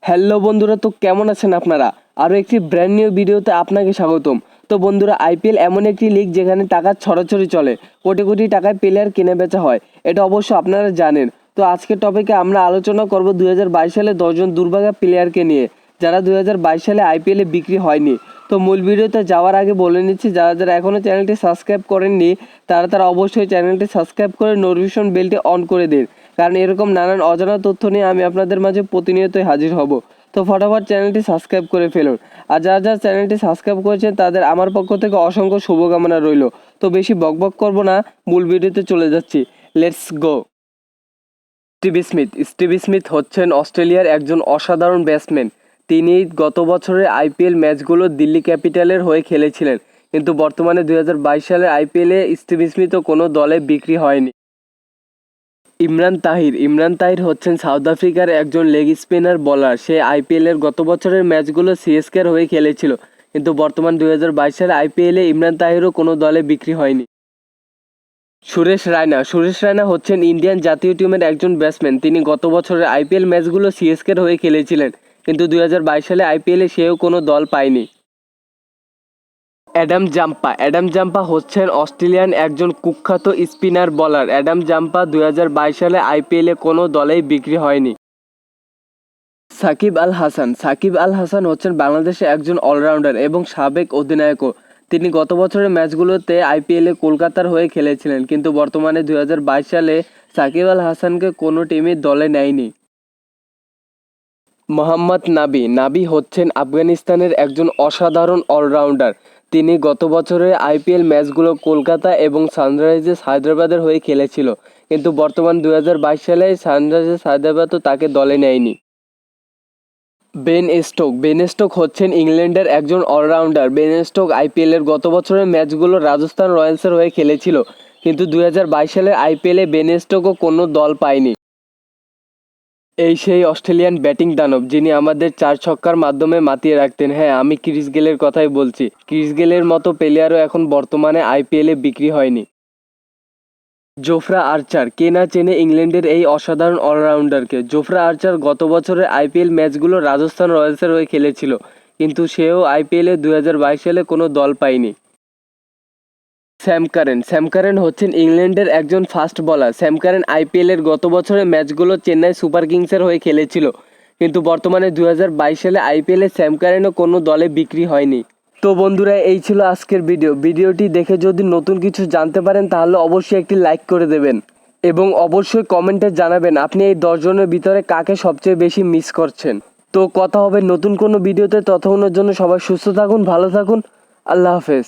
Hello বন্ধুরা, তো কেমন আছেন আপনারা? আরও একটি ব্র্যান্ড নিউ ভিডিওতে আপনাকে স্বাগতম। তো বন্ধুরা, আইপিএল এমন একটি লিগ যেখানে টাকা ছড়াছড়ি চলে, কোটি কোটি টাকায় প্লেয়ার কেনা বেচা হয়, এটা অবশ্য আপনারা জানেন। তো আজকের টপিকে আমরা আলোচনা করব 2022 সালে 10জন দুর্ভাগা প্লেয়ারকে নিয়ে, যারা 2022 সালে আইপিএলে বিক্রি হয়নি। তো মূল ভিডিওতে যাওয়ার আগে বলে নিচ্ছি, যারা যারা এখনও চ্যানেলটি সাবস্ক্রাইব করেননি তারা অবশ্যই চ্যানেলটি সাবস্ক্রাইব করে নোটিফিকেশন বেলটি অন করে দিন, কারণ এরকম নানান অজানা তথ্য নিয়ে আমি আপনাদের মাঝে প্রতিনিয়তই হাজির হব। তো ফটাফট চ্যানেলটি সাবস্ক্রাইব করে ফেলুন। আর যারা যারা চ্যানেলটি সাবস্ক্রাইব করেছেন তাদের আমার পক্ষ থেকে অসংখ্য শুভকামনা রইল। তো বেশি বকবক করব না, মূল ভিডিওতে চলে যাচ্ছি। Let's go. স্টিভ স্মিথ হচ্ছেন অস্ট্রেলিয়ার একজন অসাধারণ ব্যাটসম্যান। তিনি গত বছরের আইপিএল ম্যাচগুলো দিল্লি ক্যাপিটালের হয়ে খেলেছিলেন, কিন্তু বর্তমানে 2022 সালের আইপিএলে স্টিভ স্মিথও কোনো দলে বিক্রি হয়নি। ইমরান তাহির হচ্ছেন সাউথ আফ্রিকার একজন লেগ স্পিনার বোলার। সে আইপিএলের গত বছরের ম্যাচগুলো সিএসকের হয়ে খেলেছিল, কিন্তু বর্তমান 2022 সালে আইপিএলে ইমরান তাহিরও কোনো দলে বিক্রি হয়নি। সুরেশ রায়না হচ্ছেন ইন্ডিয়ান জাতীয় টিমের একজন ব্যাটসম্যান। তিনি গত বছরের আইপিএল ম্যাচগুলো সিএসকের হয়ে খেলেছিলেন, কিন্তু 2022 সালে আইপিএলে সেও কোনো দল পায়নি। অ্যাডাম জাম্পা হচ্ছেন অস্ট্রেলিয়ান একজন কুখ্যাত স্পিনার বোলার। অ্যাডাম জাম্পা 2022 সালে আইপিএলে কোনো দলেই বিক্রি হয়নি। সাকিব আল হাসান হচ্ছেন বাংলাদেশের একজন অলরাউন্ডার এবং সাবেক অধিনায়কও। তিনি গত বছরের ম্যাচগুলোতে আইপিএলে কলকাতার হয়ে খেলেছিলেন, কিন্তু বর্তমানে 2022 সালে সাকিব আল হাসানকে কোনো টিমই দলে নেয়নি। মোহাম্মদ নাবি হচ্ছেন আফগানিস্তানের একজন অসাধারণ অলরাউন্ডার। তিনি গত বছরের আইপিএল ম্যাচগুলো কলকাতা এবং সানরাইজার্স হায়দ্রাবাদের হয়ে খেলেছিল, কিন্তু বর্তমান 2022 সালে সানরাইজার্স হায়দ্রাবাদও তাকে দলে নেয়নি। বেন স্টোক হচ্ছেন ইংল্যান্ডের একজন অলরাউন্ডার। বেন স্টোক আইপিএলের গত বছরের ম্যাচগুলো রাজস্থান রয়্যালসের হয়ে খেলেছিল, কিন্তু 2022 সালের আইপিএলে বেন স্টোকও কোনো দল পায়নি। এই সেই অস্ট্রেলিয়ান ব্যাটিং দানব যিনি আমাদের 4 ছক্কার মাধ্যমে মাতিয়ে রাখতেন। হ্যাঁ, আমি ক্রিস গেলের কথাই বলছি। ক্রিস গেলের মতো প্লেয়ারও এখন বর্তমানে আইপিএলে বিক্রি হয়নি। জোফরা আর্চার, কে না চেনে ইংল্যান্ডের এই অসাধারণ অলরাউন্ডারকে। জোফরা আর্চার গত বছরের আইপিএল ম্যাচগুলো রাজস্থান রয়্যালসের হয়ে খেলেছিল, কিন্তু সেও আইপিএলে 2022 সালে কোনো দল পায়নি। স্যাম কারেন হচ্ছেন ইংল্যান্ডের একজন ফাস্ট বোলার। স্যাম কারেন আইপিএলের গত বছরের ম্যাচগুলো চেন্নাই সুপার কিংসের হয়ে খেলেছিল, কিন্তু বর্তমানে 2022 সালে আইপিএলে স্যাম কারেনও কোনো দলে বিক্রি হয়নি। তো বন্ধুরা, এই ছিল আজকের ভিডিওটি দেখে যদি নতুন কিছু জানতে পারেন তাহলে অবশ্যই একটি লাইক করে দেবেন, এবং অবশ্যই কমেন্টে জানাবেন আপনি এই 10 জনের ভিতরে কাকে সবচেয়ে বেশি মিস করছেন। তো কথা হবে নতুন কোনো ভিডিওতে। ততক্ষণের জন্য সবাই সুস্থ থাকুন, ভালো থাকুন। আল্লাহ হাফেজ।